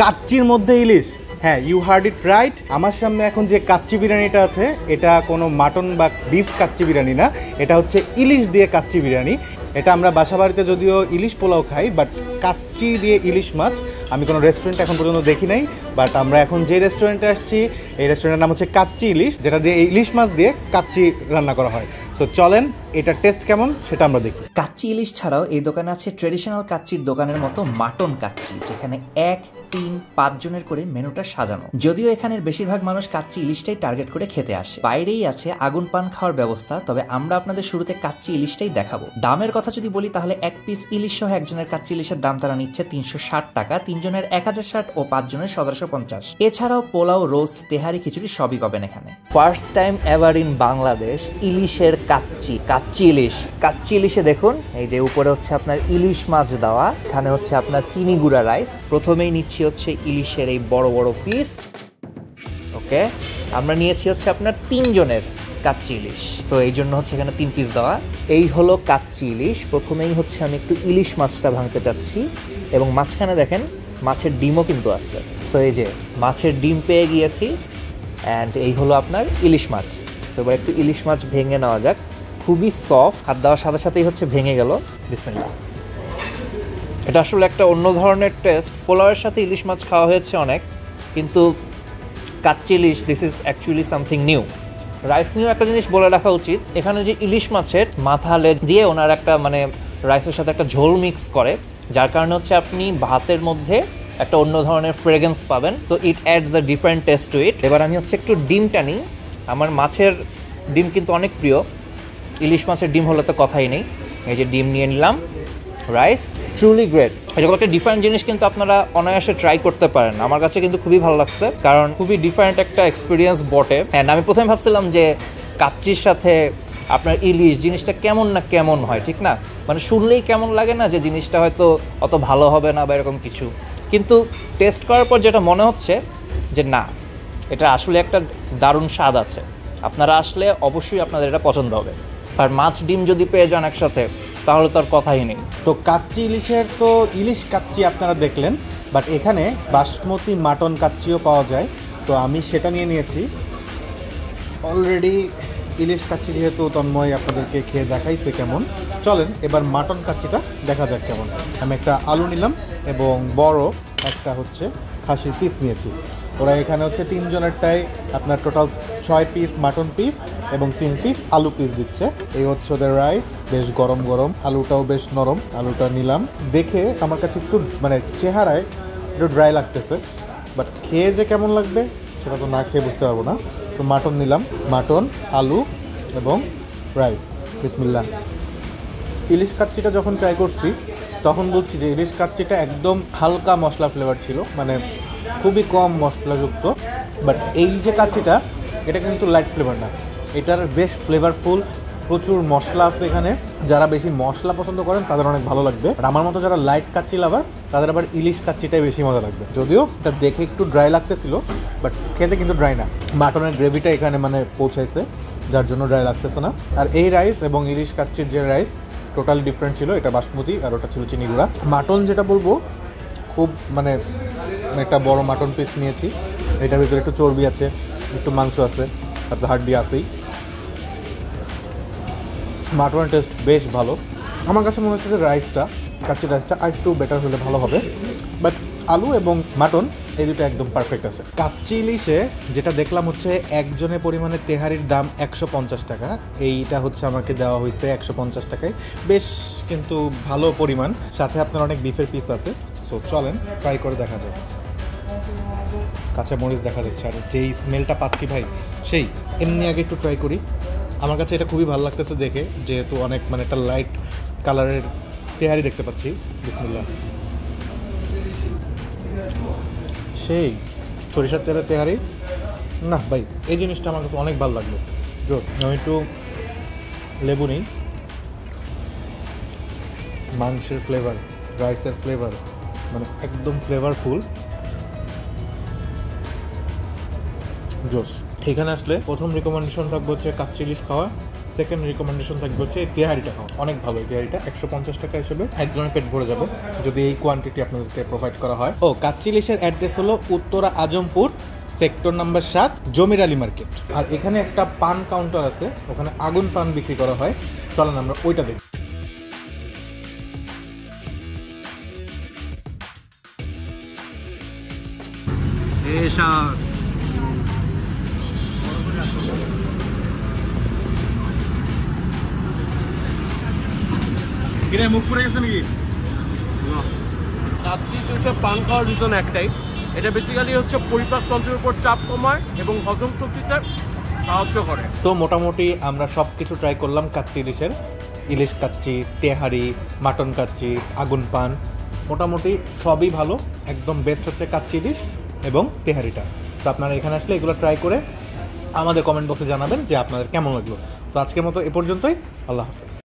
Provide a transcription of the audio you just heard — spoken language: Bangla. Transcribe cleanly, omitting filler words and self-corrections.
কাচ্চির মধ্যে ইলিশ। হ্যাঁ, ইউ হার্ড ইট রাইট। আমার সামনে এখন যে কাচ্চি বিরিয়ানিটা আছে এটা কোনো মাটন বা বিফ কাচ্চি বিরিয়ানি না, এটা হচ্ছে ইলিশ দিয়ে কাচ্চি বিরিয়ানি। এটা আমরা বাসা বাড়িতে যদিও ইলিশ পোলাও খাই, বাট কাচ্চি দিয়ে ইলিশ মাছ আমি কোনো রেস্টুরেন্টে এখন পর্যন্ত দেখি নাই। বাট আমরা এখন যে রেস্টুরেন্টে আসছি এই রেস্টুরেন্টের নাম হচ্ছে কাচ্চি ইলিশ, যেটা দিয়ে ইলিশ মাছ দিয়ে কাচ্চি রান্না করা হয়। সো চলেন এটা টেস্ট কেমন সেটা আমরা দেখি। কাচ্চি ইলিশ ছাড়াও এই দোকানে আছে ট্রেডিশনাল কাচ্চির দোকানের মতো মাটন কাচ্চি, যেখানে 1, 3, 5 জনের করে মেনুটা সাজানো। যদিও এখানের বেশিরভাগ মানুষ কাচ্চি ইলিশটাই টার্গেট করে খেতে আসে। বাইরেই আছে আগুন পান খাওয়ার ব্যবস্থা, তবে আমরা আপনাদের শুরুতে কাচ্চি ইলিশটাই দেখাবো। দামের কথা যদি বলি তাহলে 1 পিস ইলিশ সহ একজনের কাচ্চি ইলিশের দাম তারা নিচ্ছে 360 টাকা, 3 জনের 1060 ও 5 জনের 1750। এছাড়াও পোলাও, রোস্ট, তেহারি, খিচুড়ি সবই পাবেন এখানে। First time ever in Bangladesh ইলিশের কাচ্চি ইলিশে দেখুন এই যে উপরে হচ্ছে আপনার ইলিশ মাছ দেওয়া, এখানে হচ্ছে আপনার চিনি গুঁড়া রাইস। প্রথমেই নিচ্ছি হচ্ছে ইলিশের এই বড় বড় পিস। ওকে, আমরা নিয়েছি হচ্ছে আপনার 3 জনের কাচ্চি ইলিশ, সো এই জন্য হচ্ছে এখানে 3 পিস দেওয়া। এই হলো কাচ্চি ইলিশ। প্রথমেই হচ্ছে আমি একটু ইলিশ মাছটা ভাঙতে চাচ্ছি, এবং মাঝখানে দেখেন মাছের ডিমও কিন্তু আছে। সো এই যে মাছের ডিম পেয়ে গিয়েছি, অ্যান্ড এই হলো আপনার ইলিশ মাছ। সো এবার একটু ইলিশ মাছ ভেঙে নেওয়া যাক। খুবই সফট, হাত দেওয়ার সাথে সাথেই হচ্ছে ভেঙে গেল। বিসমিল্লাহ। এটা আসলে একটা অন্য ধরনের টেস্ট। পোলাওয়ের সাথে ইলিশ মাছ খাওয়া হয়েছে অনেক, কিন্তু kacchi ilish this is actually something new. Rice নিয়েও একটা জিনিস বলে রাখা উচিত, এখানে যে ইলিশ মাছের মাথা লেজ দিয়ে ওনার একটা মানে রাইসের সাথে একটা ঝোল মিক্স করে, যার কারণে হচ্ছে আপনি ভাতের মধ্যে একটা অন্য ধরনের ফ্রেগ্রেন্স পাবেন। So it adds a different taste to it. এবার আমি হচ্ছে একটু ডিমটা নিই। আমার মাছের ডিম কিন্তু অনেক প্রিয়, ইলিশ মাছের ডিম হলে তো কথাই নেই। এই যে ডিম নিয়ে নিলাম। Rice truly great. এটা একটা ডিফারেন্ট জিনিস, কিন্তু আপনারা অনায়াসে ট্রাই করতে পারেন। আমার কাছে কিন্তু খুবই ভালো লাগছে, কারণ খুবই ডিফারেন্ট একটা এক্সপিরিয়েন্স বটে। অ্যান্ড আমি প্রথমে ভাবছিলাম যে কাচ্চির সাথে আপনার ইলিশ জিনিসটা কেমন না কেমন হয়, ঠিক না? মানে শুনলেই কেমন লাগে না, যে জিনিসটা হয়তো অত ভালো হবে না বা এরকম কিছু। কিন্তু টেস্ট করার পর যেটা মনে হচ্ছে যে না, এটা আসলে একটা দারুণ স্বাদ আছে। আপনারা আসলে অবশ্যই আপনাদের এটা পছন্দ হবে। আর মাছ ডিম যদি পেয়ে যান একসাথে তাহলে তো আর কথাই নেই। তো কাচ্চি ইলিশের তো ইলিশ কাচ্চি আপনারা দেখলেন, বাট এখানে বাসমতি মাটন কাচ্চিও পাওয়া যায়। তো আমি সেটা নিয়ে নিয়েছি। অলরেডি ইলিশ কাচ্চি যেহেতু তন্ময় আপনাদেরকে খেয়ে দেখাইছে কেমন, চলেন এবার মাটন কাচ্চিটা দেখা যাক কেমন। আমি একটা আলু নিলাম এবং বড় একটা হচ্ছে খাসির পিস নিয়েছি। ওরা এখানে হচ্ছে 3 জনেরটাই আপনার টোটাল 6 পিস মাটন পিস এবং 3 পিস আলু পিস দিচ্ছে। এই হচ্ছে ওদের রাইস, বেশ গরম গরম, আলুটাও বেশ নরম। আলুটা নিলাম, দেখে আমার কাছে একটু মানে চেহারায় একটু ড্রাই লাগতেছে, বাট খেয়ে যে কেমন লাগবে সেটা তো না খেয়ে বুঝতে পারবো না। তো মাটন নিলাম, মাটন, আলু এবং রাইস। বিসমিল্লাহ। ইলিশ কাচ্চিটা যখন ট্রাই করছি তখন বুঝছি যে ইলিশ কাচ্চিটা একদম হালকা মশলা ফ্লেভার ছিল, মানে খুবই কম মশলাযুক্ত। বাট এই যে কাচ্চিটা, এটা কিন্তু লাইট ফ্লেভার না, এটার বেশ ফ্লেভারফুল, প্রচুর মশলা আছে এখানে। যারা বেশি মশলা পছন্দ করেন তাদের অনেক ভালো লাগবে, আর আমার মতো যারা লাইট কাচ্চি লাভার তাদের আবার ইলিশ কাচ্চিটাই বেশি মজা লাগবে। যদিও এটা দেখে একটু ড্রাই লাগতেছিল, বাট খেতে কিন্তু ড্রাই না। মাটনের গ্রেভিটা এখানে মানে পৌঁছাইছে, যার জন্য ড্রাই লাগতেছে না। আর এই রাইস এবং ইলিশ কাচ্চির যে রাইস টোটালি ডিফারেন্ট ছিল। এটা বাসমতি আর ওটা ছিল চিনি গুঁড়া। মাটন যেটা বলবো, খুব মানে একটা বড় মাটন পিস নিয়েছি। এটার ভিতরে একটু চর্বি আছে, একটু মাংস আছে, আর তো হাড্ডি আছেই। মাটনের টেস্ট বেশ ভালো। আমার কাছে মনে হচ্ছে যে কাচ্চি রাইসটা আর একটু বেটার হলে ভালো হবে, বাট আলু এবং মাটন এই দুটো একদম পারফেক্ট আছে। কাচ্চি ইলিশে যেটা দেখলাম হচ্ছে একজনের পরিমাণে তেহারির দাম 150 টাকা। এইটা হচ্ছে আমাকে দেওয়া হয়েছে 150 টাকায়, বেশ কিন্তু ভালো পরিমাণ। সাথে আপনার অনেক বিফের পিস আছে। সো চলেন ট্রাই করে দেখা যায়। কাঁচা মরিচ দেখা যাচ্ছে, আর যেই স্মেলটা পাচ্ছি ভাই সেই। এমনি আগে একটু ট্রাই করি। আমার কাছে এটা খুবই ভালো লাগতেছে দেখে, যেহেতু অনেক মানে একটা লাইট কালারের তেহারি দেখতে পাচ্ছি। বিসমিল্লাহ। সেই সরিষার তেলের তেহারি না ভাই, এই জিনিসটা আমার কাছে অনেক ভালো লাগলো। জোস। আমি একটু লেবু নিই। মাংসের ফ্লেভার, রাইসের ফ্লেভার, মানে একদম ফ্লেভারফুল। জোস। এখানে আসলে প্রথম রিকমেন্ডেশন থাকবে হচ্ছে কাচ্চি ইলিশ খাওয়া। সেকেন্ড রিকমেন্ডেশন থাকবে হচ্ছে এই তেহারিটা খাও, অনেক ভালো এই তেহারিটা। 150 টাকা হিসেবে একজনের পেট ভরে যাবে যদি এই কোয়ান্টিটি আপনাদেরকে প্রোভাইড করা হয়। ও কাচ্চি ইলিশের অ্যাড্রেস হলো উত্তরা আজমপুর, সেক্টর নাম্বার 7, জমির আলী মার্কেট। আর এখানে একটা পান কাউন্টার আছে, ওখানে আগুন পান বিক্রি করা হয়, চলেন আমরা ওইটা দেখি। মুখ পড়ে গেছে নাকি? কাচ্চি ইলিশে পান খাওয়ার রিজন একটাই, এটা বেসিক্যালি হচ্ছে পরিপাকতন্ত্রের উপর চাপ কমায় এবং হজম শক্তিতে সাহায্য করে। তো মোটামুটি আমরা সব কিছু ট্রাই করলাম কাচ্চি ইলিশের, ইলিশ কাচ্চি, তেহারি, মাটন কাচ্চি, আগুন পান, মোটামুটি সবই ভালো। একদম বেস্ট হচ্ছে কাচ্চি ইলিশ এবং তেহারিটা। তো আপনারা এখানে আসলে এগুলো ট্রাই করে আমাদের কমেন্ট বক্সে জানাবেন যে আপনাদের কেমন লাগলো। তো আজকের মতো এ পর্যন্তই, আল্লাহ হাফেজ।